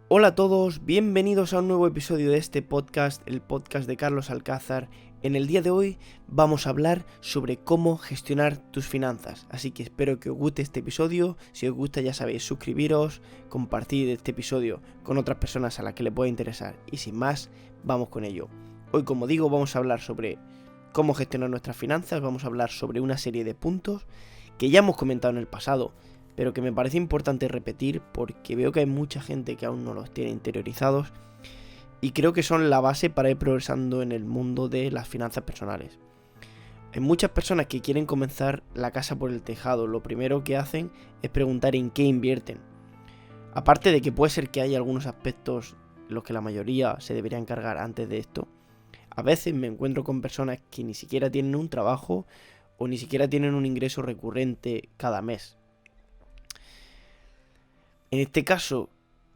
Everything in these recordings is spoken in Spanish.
Hola a todos, bienvenidos a un nuevo episodio de este podcast, el podcast de Carlos Alcázar. En el día de hoy vamos a hablar sobre cómo gestionar tus finanzas, así que espero que os guste este episodio. Si os gusta, ya sabéis, suscribiros, compartir este episodio con otras personas a las que les pueda interesar, y sin más, vamos con ello. Hoy, como digo, vamos a hablar sobre cómo gestionar nuestras finanzas, vamos a hablar sobre una serie de puntos que ya hemos comentado en el pasado, pero que me parece importante repetir porque veo que hay mucha gente que aún no los tiene interiorizados y creo que son la base para ir progresando en el mundo de las finanzas personales. Hay muchas personas que quieren comenzar la casa por el tejado. Lo primero que hacen es preguntar en qué invierten. Aparte de que puede ser que haya algunos aspectos en los que la mayoría se debería encargar antes de esto, a veces me encuentro con personas que ni siquiera tienen un trabajo o ni siquiera tienen un ingreso recurrente cada mes. En este caso,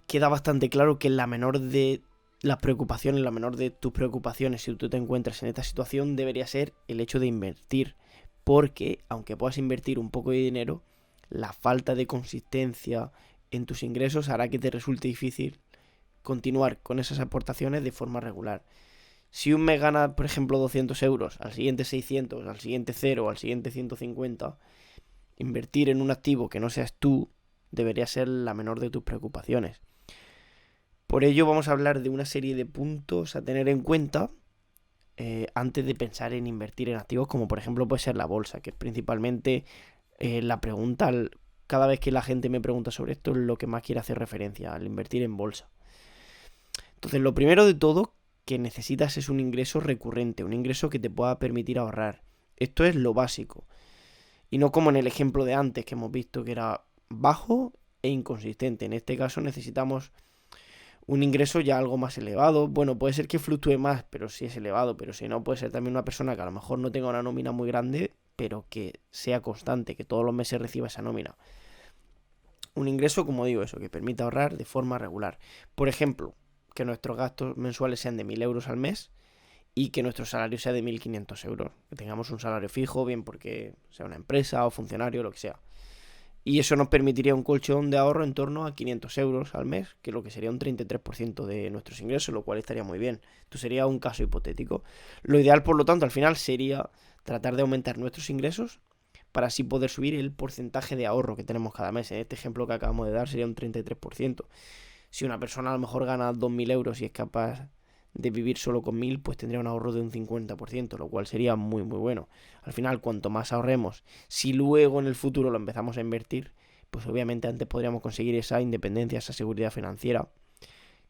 queda bastante claro que la menor de las preocupaciones, la menor de tus preocupaciones, si tú te encuentras en esta situación, debería ser el hecho de invertir. Porque, aunque puedas invertir un poco de dinero, la falta de consistencia en tus ingresos hará que te resulte difícil continuar con esas aportaciones de forma regular. Si un mes ganas, por ejemplo, 200 euros, al siguiente 600, al siguiente 0, al siguiente 150, invertir en un activo que no seas tú debería ser la menor de tus preocupaciones. Por ello vamos a hablar de una serie de puntos a tener en cuenta antes de pensar en invertir en activos, como por ejemplo puede ser la bolsa, que es principalmente la pregunta, cada vez que la gente me pregunta sobre esto, es lo que más quiere hacer referencia, al invertir en bolsa. Entonces, lo primero de todo que necesitas es un ingreso recurrente, un ingreso que te pueda permitir ahorrar. Esto es lo básico. Y no como en el ejemplo de antes que hemos visto que era bajo e inconsistente. En este caso necesitamos un ingreso ya algo más elevado. Bueno, puede ser que fluctúe más, pero si es elevado. Pero si no, puede ser también una persona que a lo mejor no tenga una nómina muy grande, pero que sea constante, que todos los meses reciba esa nómina. Un ingreso, como digo, eso, que permita ahorrar de forma regular. Por ejemplo, que nuestros gastos mensuales sean de 1.000 euros al mes y que nuestro salario sea de 1.500 euros. Que tengamos un salario fijo, bien porque sea una empresa o funcionario, lo que sea. Y eso nos permitiría un colchón de ahorro en torno a 500 euros al mes, que es lo que sería un 33% de nuestros ingresos, lo cual estaría muy bien. Esto sería un caso hipotético. Lo ideal, por lo tanto, al final sería tratar de aumentar nuestros ingresos para así poder subir el porcentaje de ahorro que tenemos cada mes. En este ejemplo que acabamos de dar sería un 33%. Si una persona a lo mejor gana 2.000 euros y es capaz de vivir solo con 1.000, pues tendría un ahorro de un 50%, lo cual sería muy muy bueno. Al final, cuanto más ahorremos, si luego en el futuro lo empezamos a invertir, pues obviamente antes podríamos conseguir esa independencia, esa seguridad financiera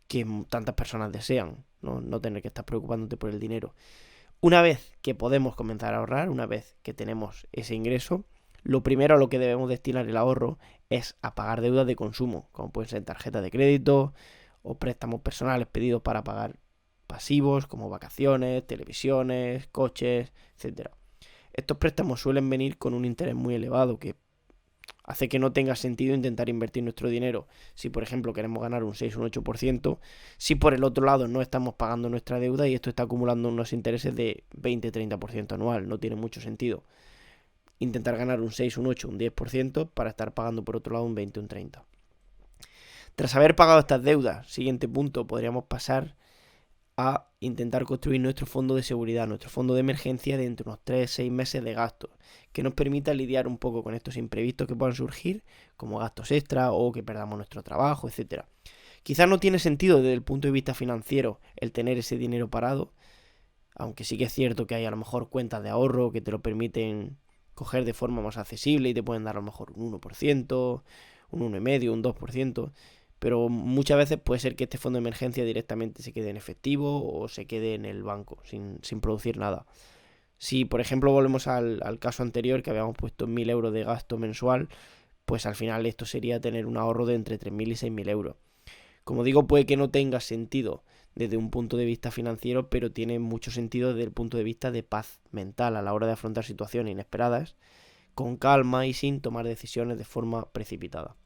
que tantas personas desean, no tener que estar preocupándote por el dinero. Una vez que podemos comenzar a ahorrar, una vez que tenemos ese ingreso, lo primero a lo que debemos destinar el ahorro es a pagar deudas de consumo, como pueden ser tarjetas de crédito o préstamos personales pedidos para pagar pasivos como vacaciones, televisiones, coches, etcétera. Estos préstamos suelen venir con un interés muy elevado que hace que no tenga sentido intentar invertir nuestro dinero si, por ejemplo, queremos ganar un 6 o un 8%, si por el otro lado no estamos pagando nuestra deuda y esto está acumulando unos intereses de 20-30% anual. No tiene mucho sentido intentar ganar un 6, un 8, un 10% para estar pagando por otro lado un 20, un 30. Tras haber pagado estas deudas, siguiente punto, podríamos pasar a intentar construir nuestro fondo de seguridad, nuestro fondo de emergencia de entre unos 3-6 meses de gastos, que nos permita lidiar un poco con estos imprevistos que puedan surgir, como gastos extra o que perdamos nuestro trabajo, etcétera. Quizás no tiene sentido desde el punto de vista financiero el tener ese dinero parado, aunque sí que es cierto que hay a lo mejor cuentas de ahorro que te lo permiten coger de forma más accesible y te pueden dar a lo mejor un 1%, un 1,5%, un 2%, pero muchas veces puede ser que este fondo de emergencia directamente se quede en efectivo o se quede en el banco sin producir nada. Si, por ejemplo, volvemos al caso anterior que habíamos puesto 1.000 euros de gasto mensual, pues al final esto sería tener un ahorro de entre 3.000 y 6.000 euros. Como digo, puede que no tenga sentido desde un punto de vista financiero, pero tiene mucho sentido desde el punto de vista de paz mental a la hora de afrontar situaciones inesperadas, con calma y sin tomar decisiones de forma precipitada.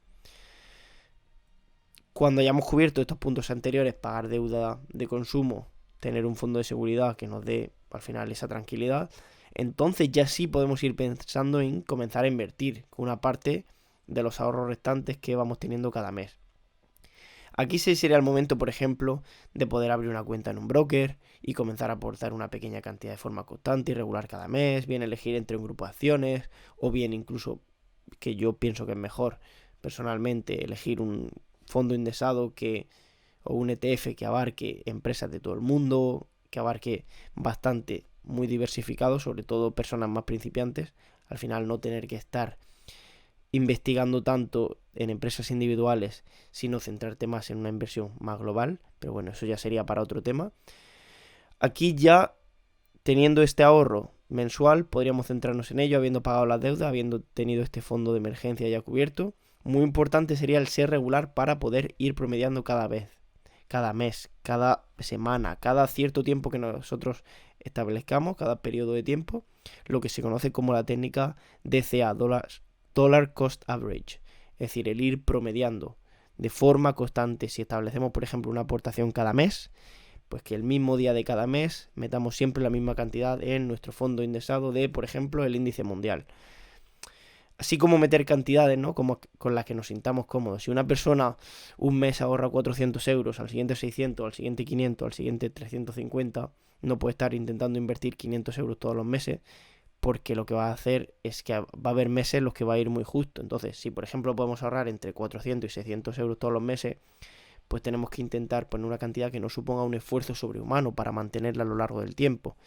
Cuando hayamos cubierto estos puntos anteriores, pagar deuda de consumo, tener un fondo de seguridad que nos dé al final esa tranquilidad, entonces ya sí podemos ir pensando en comenzar a invertir con una parte de los ahorros restantes que vamos teniendo cada mes. Aquí sí sería el momento, por ejemplo, de poder abrir una cuenta en un broker y comenzar a aportar una pequeña cantidad de forma constante y regular cada mes, bien elegir entre un grupo de acciones o bien incluso, que yo pienso que es mejor personalmente, elegir un fondo indexado o un ETF que abarque empresas de todo el mundo, que abarque bastante, muy diversificado, sobre todo personas más principiantes, al final no tener que estar investigando tanto en empresas individuales, sino centrarte más en una inversión más global, pero bueno, eso ya sería para otro tema. Aquí ya, teniendo este ahorro mensual, podríamos centrarnos en ello, habiendo pagado las deudas, habiendo tenido este fondo de emergencia ya cubierto. Muy importante sería el ser regular para poder ir promediando cada vez, cada mes, cada semana, cada cierto tiempo que nosotros establezcamos, cada periodo de tiempo, lo que se conoce como la técnica DCA, Dollar Cost Average, es decir, el ir promediando de forma constante. Si establecemos, por ejemplo, una aportación cada mes, pues que el mismo día de cada mes metamos siempre la misma cantidad en nuestro fondo indexado de, por ejemplo, el índice mundial. Así como meter cantidades, ¿no? Como con las que nos sintamos cómodos. Si una persona un mes ahorra 400 euros, al siguiente 600, al siguiente 500, al siguiente 350, no puede estar intentando invertir 500 euros todos los meses, porque lo que va a hacer es que va a haber meses en los que va a ir muy justo. Entonces, si por ejemplo podemos ahorrar entre 400 y 600 euros todos los meses, pues tenemos que intentar poner una cantidad que no suponga un esfuerzo sobrehumano para mantenerla a lo largo del tiempo.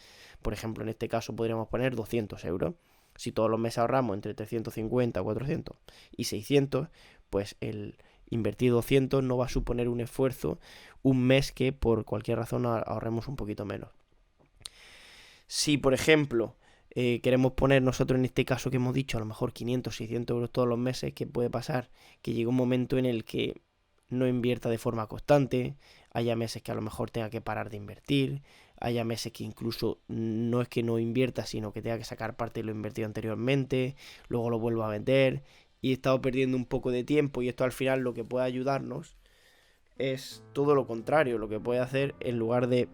Por ejemplo, en este caso podríamos poner 200 euros. Si todos los meses ahorramos entre 350, 400 y 600, pues el invertir 200 no va a suponer un esfuerzo un mes que por cualquier razón ahorremos un poquito menos. Si, por ejemplo, queremos poner nosotros en este caso que hemos dicho, a lo mejor 500, 600 euros todos los meses, ¿qué puede pasar? Que llegue un momento en el que no invierta de forma constante, haya meses que a lo mejor tenga que parar de invertir, haya meses que incluso no es que no invierta, sino que tenga que sacar parte de lo invertido anteriormente, luego lo vuelva a vender y he estado perdiendo un poco de tiempo, y esto al final lo que puede ayudarnos es todo lo contrario. Lo que puede hacer, en lugar de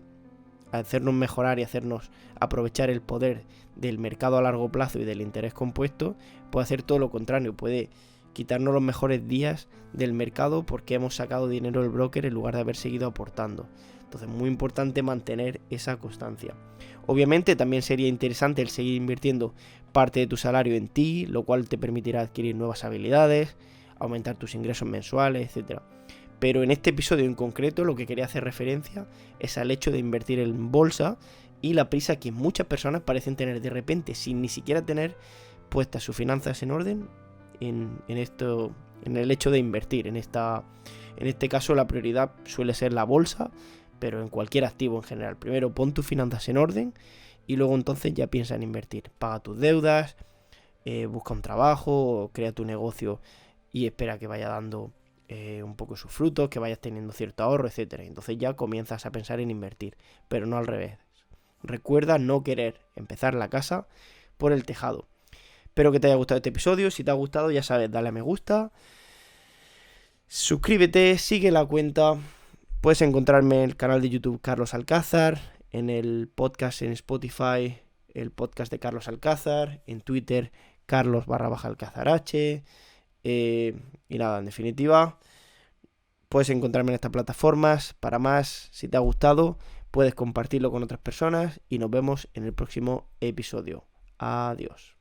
hacernos mejorar y hacernos aprovechar el poder del mercado a largo plazo y del interés compuesto, puede hacer todo lo contrario, puede quitarnos los mejores días del mercado porque hemos sacado dinero del broker en lugar de haber seguido aportando. Entonces, muy importante mantener esa constancia. Obviamente también sería interesante el seguir invirtiendo parte de tu salario en ti, lo cual te permitirá adquirir nuevas habilidades, aumentar tus ingresos mensuales, etc. Pero en este episodio en concreto lo que quería hacer referencia es al hecho de invertir en bolsa y la prisa que muchas personas parecen tener de repente sin ni siquiera tener puestas sus finanzas en orden en el hecho de invertir. En este caso la prioridad suele ser la bolsa, pero en cualquier activo en general. Primero pon tus finanzas en orden y luego entonces ya piensa en invertir. Paga tus deudas, busca un trabajo, crea tu negocio y espera que vaya dando un poco sus frutos, que vayas teniendo cierto ahorro, etcétera. Entonces ya comienzas a pensar en invertir, pero no al revés. Recuerda no querer empezar la casa por el tejado. Espero que te haya gustado este episodio. Si te ha gustado, ya sabes, dale a me gusta, suscríbete, sigue la cuenta. Puedes encontrarme en el canal de YouTube Carlos Alcázar, en el podcast en Spotify, el podcast de Carlos Alcázar, en Twitter Carlos_Alcázar H. Y nada, en definitiva, puedes encontrarme en estas plataformas. Para más, si te ha gustado, puedes compartirlo con otras personas y nos vemos en el próximo episodio. Adiós.